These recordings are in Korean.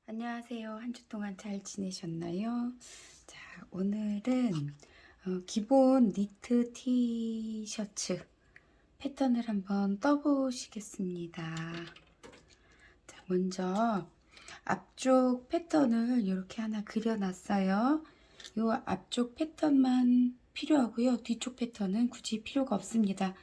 안녕하세요. 한 주 동안 잘 지내셨나요? 자, 오늘은 기본 니트 티셔츠 패턴을 한번 떠보시겠습니다. 자, 먼저 앞쪽 패턴을 이렇게 하나 그려놨어요. 이 앞쪽 패턴만 필요하고요. 뒤쪽 패턴은 굳이 필요가 없습니다.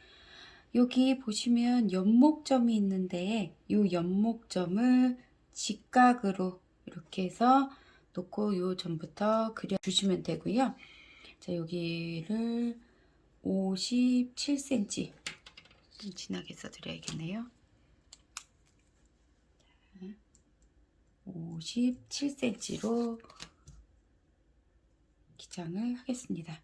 여기 보시면 연목점이 있는데 이 연목점을 직각으로 이렇게 해서 놓고 요 전부터 그려주시면 되고요. 자, 여기를 57cm 좀 진하게 써드려야겠네요. 57cm로 기장을 하겠습니다.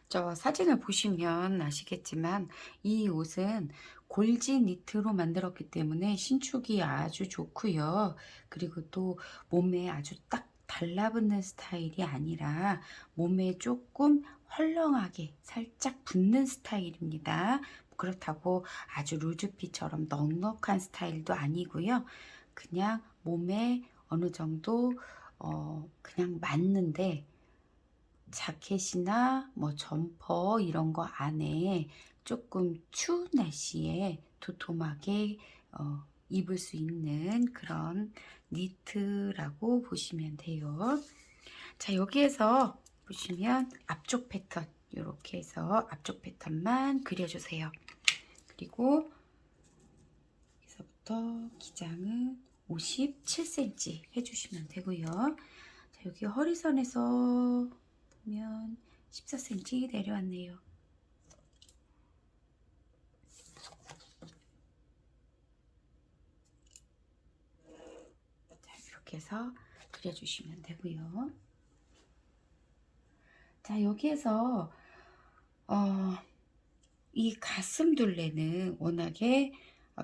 저 사진을 보시면 아시겠지만 이 옷은 골지 니트로 만들었기 때문에 신축이 아주 좋고요. 그리고 또 몸에 아주 딱 달라붙는 스타일이 아니라 몸에 조금 헐렁하게 살짝 붙는 스타일입니다. 그렇다고 아주 루즈핏처럼 넉넉한 스타일도 아니고요. 그냥 몸에 어느 정도 그냥 맞는데 자켓이나 뭐 점퍼 이런 거 안에 조금 추운 날씨에 도톰하게 입을 수 있는 그런 니트라고 보시면 돼요. 자, 여기에서 보시면 앞쪽 패턴 이렇게 해서 앞쪽 패턴만 그려주세요. 그리고 여기서부터 기장은 57cm 해주시면 되고요. 자, 여기 허리선에서 보면 14cm 내려왔네요. 자, 이렇게 해서 그려주시면 되고요. 자, 여기에서 이 가슴 둘레는 워낙에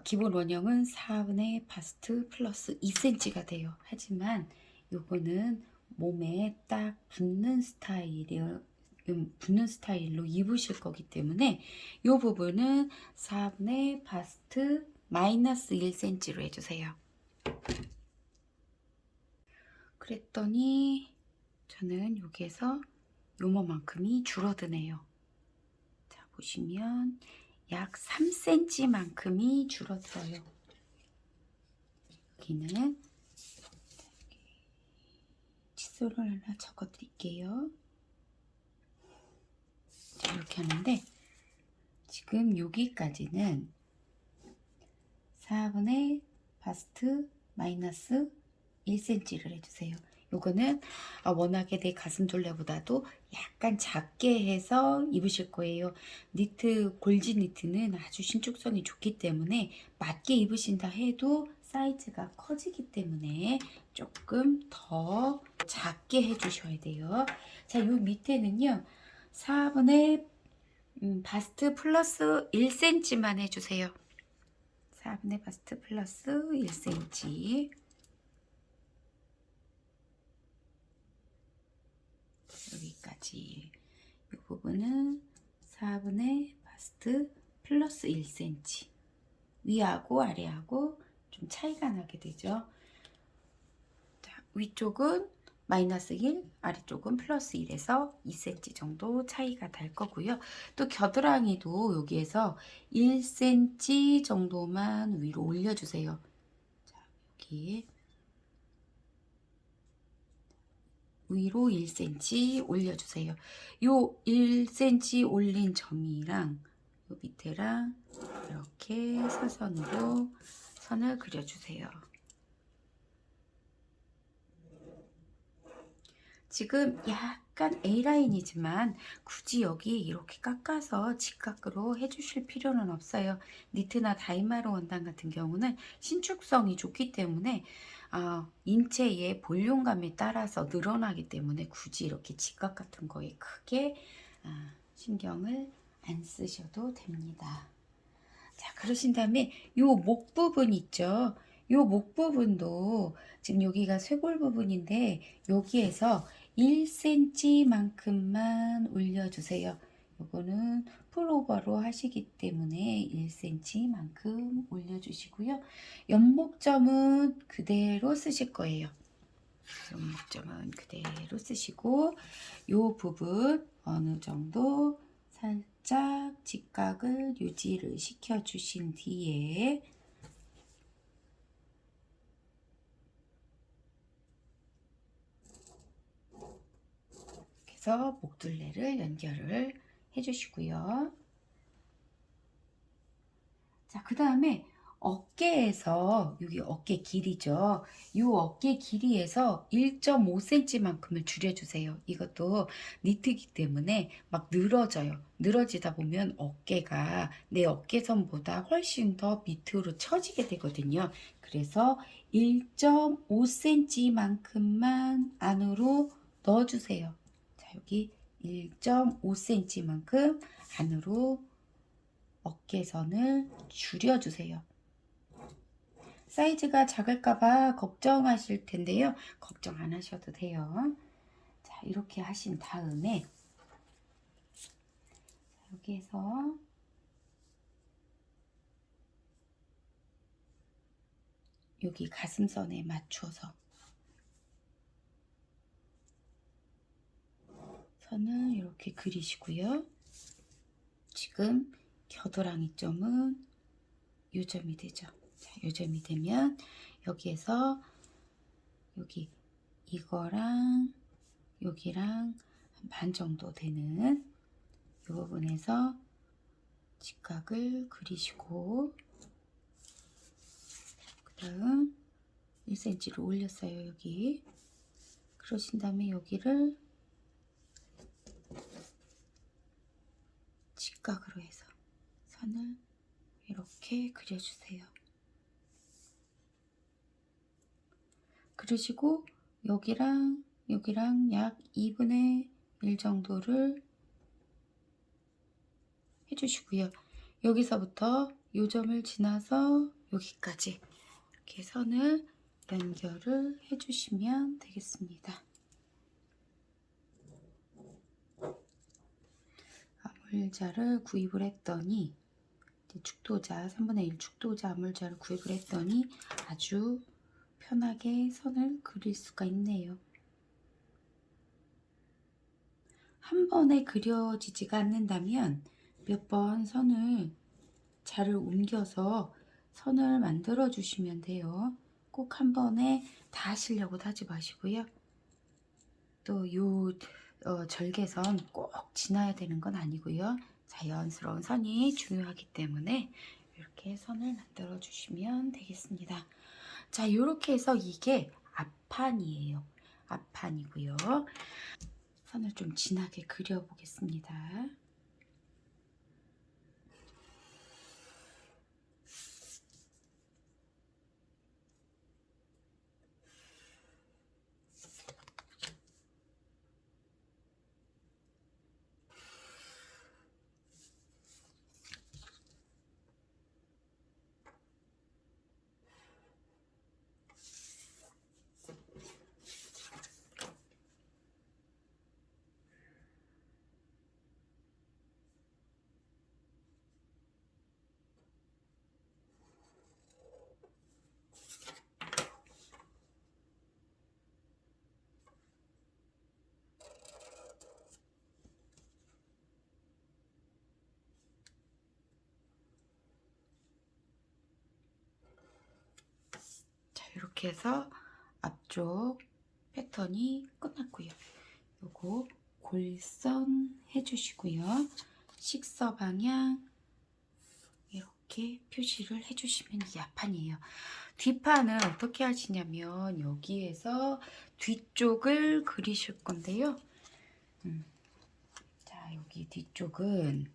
기본 원형은 4분의 바스트 플러스 2cm가 돼요. 하지만 요거는 몸에 딱 붙는 스타일로 입으실 거기 때문에 이 부분은 4분의 바스트 마이너스 1cm로 해주세요. 그랬더니 저는 여기에서 요만큼이 줄어드네요. 자, 보시면 약 3cm만큼이 줄어들어요. 여기는 칫솔을 하나 적어 드릴게요. 자, 이렇게 하는데 지금 여기까지는 4분의 바스트 마이너스 1cm를 해주세요. 요거는 워낙에 내 가슴 둘레보다도 약간 작게 해서 입으실 거예요. 니트, 골지 니트는 아주 신축성이 좋기 때문에 맞게 입으신다 해도 사이즈가 커지기 때문에 조금 더 작게 해주셔야 돼요. 자, 요 밑에는요 4분의 바스트 플러스 1cm만 해주세요. 4분의 바스트 플러스 1cm. 여기까지 이 부분은 4분의 바스트 플러스 1cm. 위하고 아래하고 좀 차이가 나게 되죠. 자, 위쪽은 마이너스 1, 아래쪽은 플러스 1에서 2cm 정도 차이가 날 거고요. 또 겨드랑이도 여기에서 1cm 정도만 위로 올려주세요. 자, 여기 위로 1cm 올려주세요. 요 1cm 올린 점이랑 요 밑에랑 이렇게 사선으로 선을 그려주세요. 지금 약간 A라인이지만 굳이 여기 이렇게 깎아서 직각으로 해주실 필요는 없어요. 니트나 다이마루 원단 같은 경우는 신축성이 좋기 때문에 인체의 볼륨감에 따라서 늘어나기 때문에 굳이 이렇게 직각 같은 거에 크게 신경을 안 쓰셔도 됩니다. 자, 그러신 다음에 요 목 부분 있죠? 요 목 부분도 지금 여기가 쇄골 부분인데 여기에서 1cm만큼만 올려주세요. 요거는 풀오버로 하시기 때문에 1cm만큼 올려주시고요. 연목점은 그대로 쓰실 거예요. 연목점은 그대로 쓰시고 요 부분 어느 정도 살짝 직각을 유지를 시켜 주신 뒤에 그래서 목둘레를 연결을 해주시고요. 자, 그 다음에 어깨에서 여기 어깨 길이죠. 이 어깨 길이에서 1.5cm만큼을 줄여주세요. 이것도 니트이기 때문에 막 늘어져요. 늘어지다 보면 어깨가 내 어깨선보다 훨씬 더 밑으로 처지게 되거든요. 그래서 1.5cm만큼만 안으로 넣어주세요. 자, 여기 1.5cm만큼 안으로 어깨선을 줄여주세요. 사이즈가 작을까봐 걱정하실 텐데요. 걱정 안 하셔도 돼요. 자, 이렇게 하신 다음에 여기에서 여기 가슴선에 맞춰서 선을 이렇게 그리시고요. 지금 겨드랑이 점은 요 점이 되죠. 자, 요 점이 되면 여기에서 여기 이거랑 여기랑 반 정도 되는 이 부분에서 직각을 그리시고 그 다음 1cm를 올렸어요. 여기 그러신 다음에 여기를 직각으로 해서 선을 이렇게 그려주세요. 그러시고 여기랑 여기랑 약 2분의 1 정도를 해주시고요. 여기서부터 요 점을 지나서 여기까지 이렇게 선을 연결을 해주시면 되겠습니다. 암홀자를 구입을 했더니 축도자 3분의 1 축도자 암홀자를 구입을 했더니 아주 편하게 선을 그릴 수가 있네요. 한 번에 그려지지가 않는다면 몇 번 선을 자를 옮겨서 선을 만들어 주시면 돼요. 꼭 한 번에 다 하시려고 하지 마시고요. 또 요 절개선 꼭 지나야 되는 건 아니고요. 자연스러운 선이 중요하기 때문에 이렇게 선을 만들어 주시면 되겠습니다. 자, 이렇게 해서 이게 앞판이에요. 앞판이고요. 선을 좀 진하게 그려 보겠습니다. 이렇게 해서 앞쪽 패턴이 끝났고요. 요거 골선 해주시고요. 식서 방향 이렇게 표시를 해주시면 이 앞판이에요. 뒷판은 어떻게 하시냐면 여기에서 뒤쪽을 그리실 건데요. 자, 여기 뒤쪽은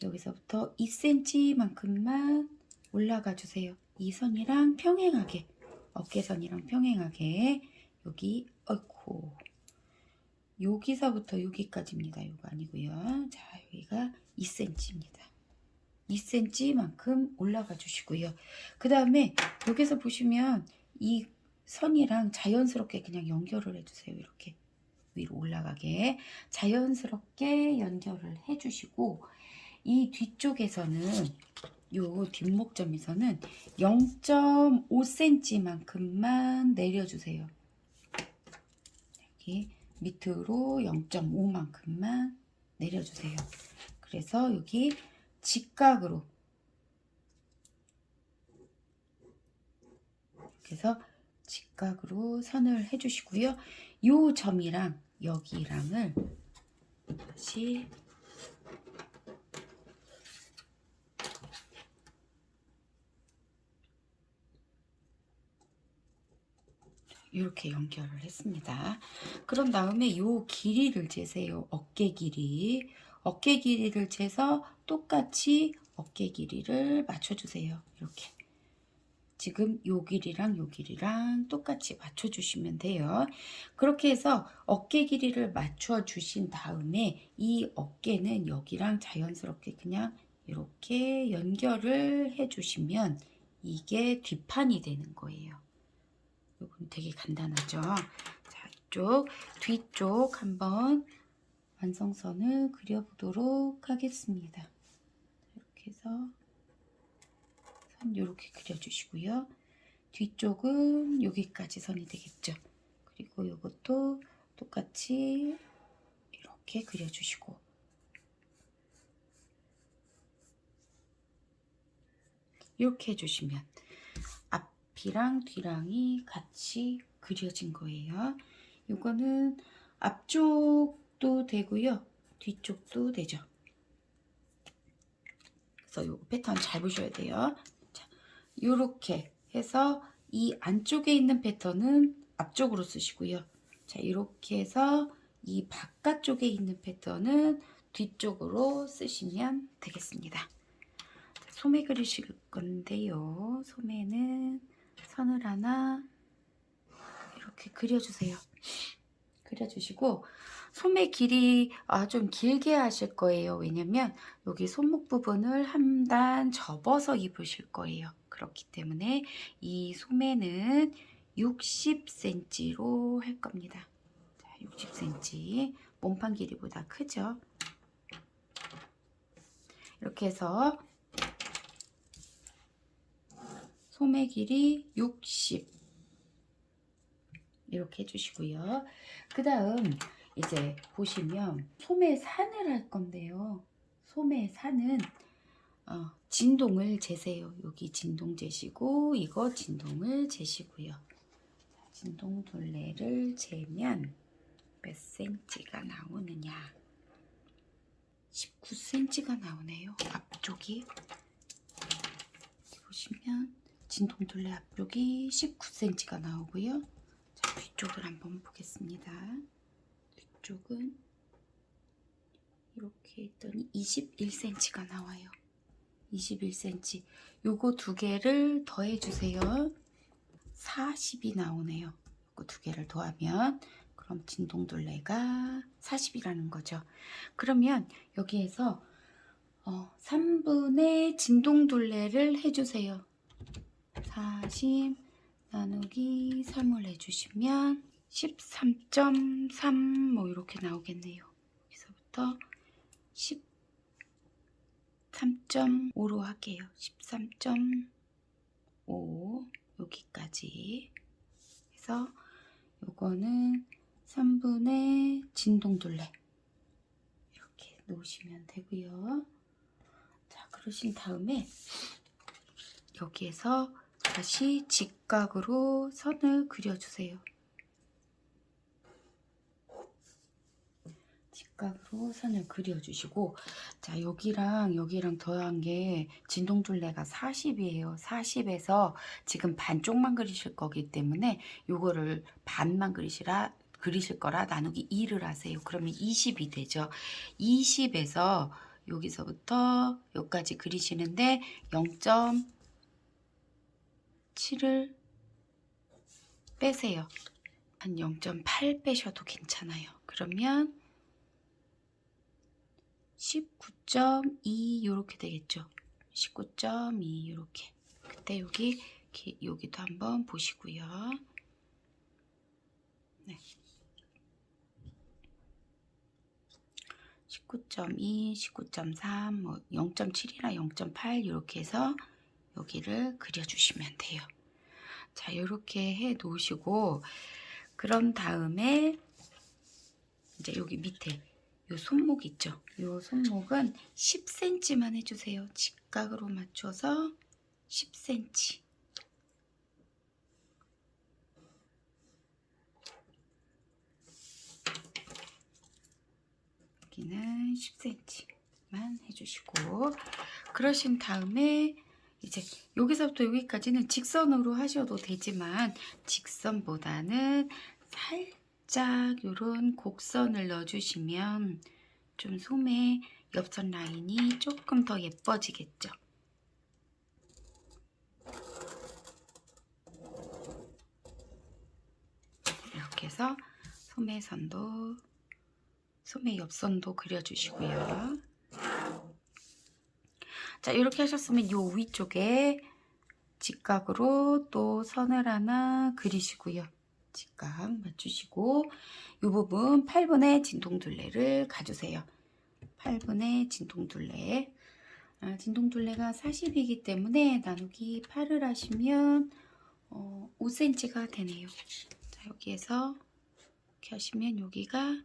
여기서부터 2cm만큼만 올라가 주세요. 이 선이랑 평행하게, 어깨선이랑 평행하게. 여기 어이쿠, 여기서부터 여기까지입니다. 요거 아니고요. 자, 여기가 2cm입니다. 2cm만큼 올라가 주시고요. 그 다음에 여기서 보시면 이 선이랑 자연스럽게 그냥 연결을 해주세요. 이렇게 위로 올라가게 자연스럽게 연결을 해주시고, 이 뒤쪽에서는, 요 뒷목점에서는 0.5cm만큼만 내려주세요. 여기 밑으로 0.5만큼만 내려주세요. 그래서 여기 직각으로, 그래서 직각으로 선을 해주시고요. 요 점이랑 여기랑을 다시 이렇게 연결을 했습니다. 그런 다음에 요 길이를 재세요. 어깨 길이. 어깨 길이를 재서 똑같이 어깨 길이를 맞춰주세요. 이렇게. 지금 요 길이랑 요 길이랑 똑같이 맞춰주시면 돼요. 그렇게 해서 어깨 길이를 맞춰주신 다음에 이 어깨는 여기랑 자연스럽게 그냥 이렇게 연결을 해주시면 이게 뒷판이 되는 거예요. 이건 되게 간단하죠. 자, 이쪽, 뒤쪽 한번 완성선을 그려보도록 하겠습니다. 이렇게 해서 선 이렇게 그려주시고요. 뒤쪽은 여기까지 선이 되겠죠. 그리고 이것도 똑같이 이렇게 그려주시고, 이렇게 해주시면 앞이랑 뒤랑이 같이 그려진 거예요. 이거는 앞쪽도 되고요, 뒤쪽도 되죠. 그래서 이 패턴 잘 보셔야 돼요. 자, 이렇게 해서 이 안쪽에 있는 패턴은 앞쪽으로 쓰시고요. 자, 이렇게 해서 이 바깥쪽에 있는 패턴은 뒤쪽으로 쓰시면 되겠습니다. 자, 소매 그리실 건데요. 소매는 선을 하나 이렇게 그려주세요. 그려주시고, 소매 길이 좀 길게 하실 거예요. 왜냐면 여기 손목 부분을 한 단 접어서 입으실 거예요. 그렇기 때문에 이 소매는 60cm로 할 겁니다. 자, 60cm. 몸판 길이보다 크죠. 이렇게 해서 소매 길이 60 이렇게 해주시고요. 그 다음 이제 보시면 소매산을 할 건데요. 소매산은 진동을 재세요. 여기 진동 재시고 이거 진동을 재시고요. 진동 둘레를 재면 몇 cm가 나오느냐? 19cm가 나오네요. 앞쪽이. 보시면 진동 둘레 앞쪽이 19cm가 나오고요. 자, 뒤쪽을 한번 보겠습니다. 뒤쪽은 이렇게 했더니 21cm가 나와요. 21cm. 요거 두 개를 더해 주세요. 40이 나오네요. 요거 두 개를 더하면 그럼 진동둘레가 40이라는 거죠. 그러면 여기에서 3분의 진동둘레를 해주세요. 40 나누기 3을 해주시면 13.3 뭐 이렇게 나오겠네요. 여기서부터 13.5로 할게요. 13.5 여기까지 해서 요거는 3분의 진동둘레 이렇게 놓으시면 되고요. 자, 그러신 다음에 여기에서 다시 직각으로 선을 그려주세요. 직각으로 선을 그려주시고, 자, 여기랑 더한 게 진동둘레가 40이에요. 40에서 지금 반쪽만 그리실 거기 때문에 요거를 반만 그리실 거라 나누기 2를 하세요. 그러면 20이 되죠. 20에서 여기서부터 여기까지 그리시는데 0.7을 빼세요. 한 0.8 빼셔도 괜찮아요. 그러면 19.2 이렇게 되겠죠. 19.2 이렇게. 그때 여기도 한번 보시고요. 네. 19.2, 19.3, 뭐 0.7이나 0.8 이렇게 해서 여기를 그려주시면 돼요. 자, 이렇게 해 놓으시고 그런 다음에 이제 여기 밑에 요 손목 있죠? 요 손목은 10cm만 해주세요. 직각으로 맞춰서 10cm. 여기는 10cm만 해주시고 그러신 다음에 이제 여기서부터 여기까지는 직선으로 하셔도 되지만 직선보다는 살짝 요런 곡선을 넣어주시면 좀 소매 옆선 라인이 조금 더 예뻐지겠죠. 이렇게 해서 소매 옆선도 그려주시고요. 자, 이렇게 하셨으면 요 위쪽에 직각으로 또 선을 하나 그리시고요. 직각 맞추시고 이 부분 8분의 진동둘레를 가주세요. 8분의 진동둘레. 진동둘레가 40이기 때문에 나누기 8을 하시면 5cm가 되네요. 자, 여기에서 이렇게 하시면 여기가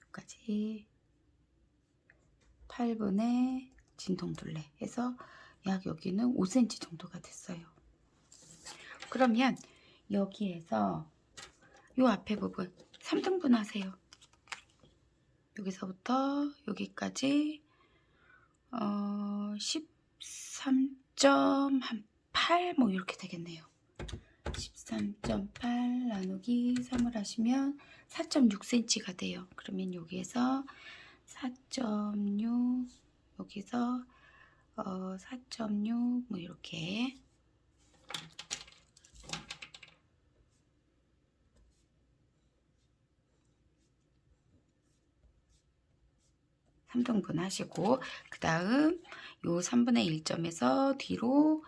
여기까지 8분의 진동둘레 해서 약 여기는 5cm 정도가 됐어요. 그러면 여기에서 요 앞에 부분 3등분 하세요. 여기서부터 여기까지 13.8 뭐 이렇게 되겠네요. 13.8 나누기 3을 하시면 4.6cm가 돼요. 그러면 여기에서 4.6 여기서 4.6 뭐 이렇게 3등분 하시고 그 다음 요 3분의 1점에서 뒤로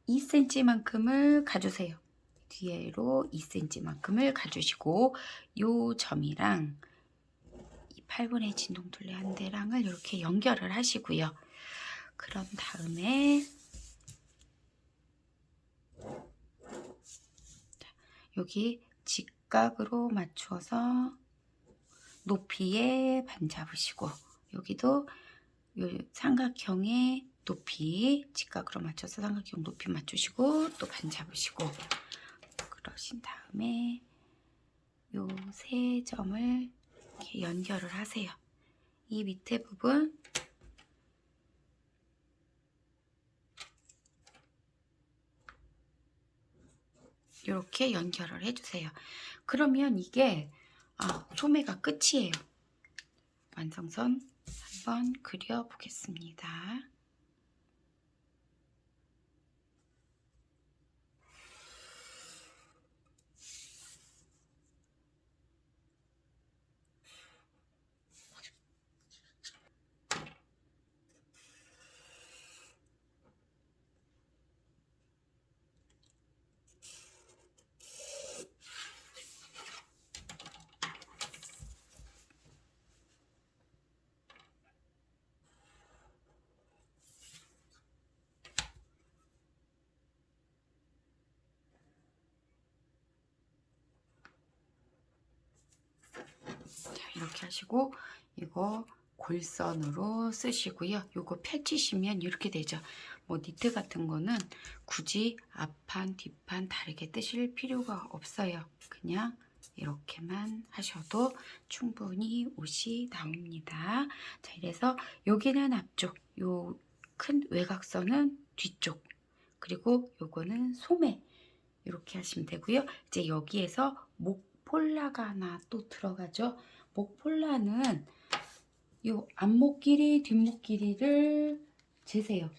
2cm만큼을 가주세요. 뒤로 2cm만큼을 가주시고 요 점이랑 이 8분의 진동둘레 한 대랑을 이렇게 연결을 하시고요. 그런 다음에 여기 직각으로 맞추어서 높이에 반 잡으시고 여기도 요 삼각형의 높이 직각으로 맞춰서 삼각형 높이 맞추시고 또 반 잡으시고 그러신 다음에 요 세 점을 이렇게 연결을 하세요. 이 밑에 부분 이렇게 연결을 해주세요. 그러면 이게 소매가 끝이에요. 완성선 한번 그려 보겠습니다. 자, 이렇게 하시고 이거 골선으로 쓰시고요. 이거 펼치시면 이렇게 되죠. 뭐 니트 같은 거는 굳이 앞판 뒷판 다르게 뜨실 필요가 없어요. 그냥 이렇게만 하셔도 충분히 옷이 나옵니다. 자, 이래서 여기는 앞쪽, 요 큰 외곽선은 뒤쪽, 그리고 요거는 소매 이렇게 하시면 되고요. 이제 여기에서 목폴라가 하나 또 들어가죠. 목폴라는 요 앞목 길이, 뒷목 길이를 재세요.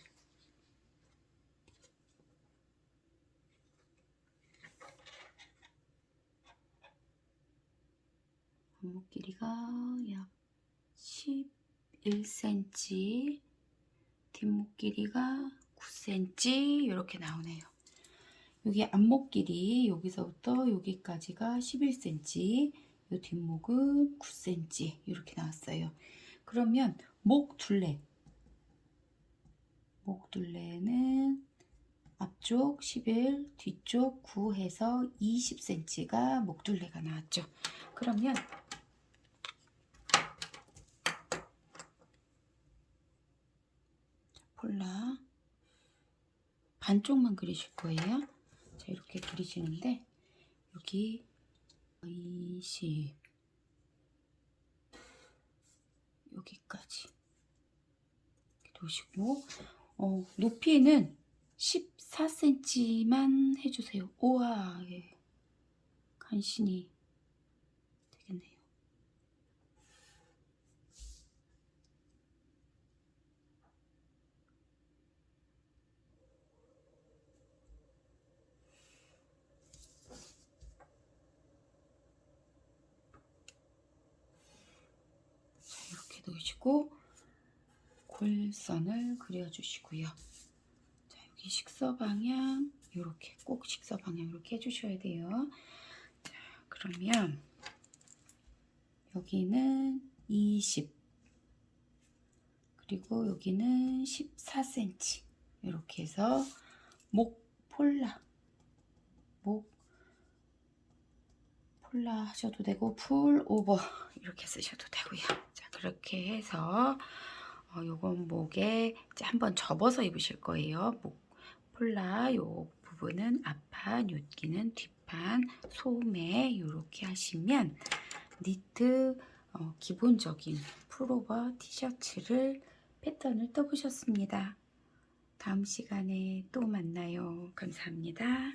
앞목 길이가 약 11cm, 뒷목 길이가 9cm 이렇게 나오네요. 여기 앞목 길이 여기서부터 여기까지가 11cm, 요 뒷목은 9cm 이렇게 나왔어요. 그러면 목 둘레는 앞쪽 11, 뒤쪽 9 해서 20cm가 목 둘레가 나왔죠. 그러면 폴라 반쪽만 그리실 거예요. 자, 이렇게 그리시는데 여기 20 여기까지 이렇게 놓으시고 높이는 14cm만 해주세요. 우와, 예. 간신히 되겠네요. 자, 이렇게 놓으시고 골선을 그려주시고요. 자, 여기 식서방향 이렇게 꼭 식서방향 이렇게 해주셔야 돼요. 자, 그러면 여기는 20 그리고 여기는 14cm 이렇게 해서 목 폴라 하셔도 되고 풀 오버 이렇게 쓰셔도 되고요. 자, 그렇게 해서 요건 목에 이제 한번 접어서 입으실 거예요. 목 폴라 요 부분은 앞판, 요끼는 뒷판, 소매 이렇게 하시면 니트 기본적인 풀오버 티셔츠를 패턴을 떠보셨습니다. 다음 시간에 또 만나요. 감사합니다.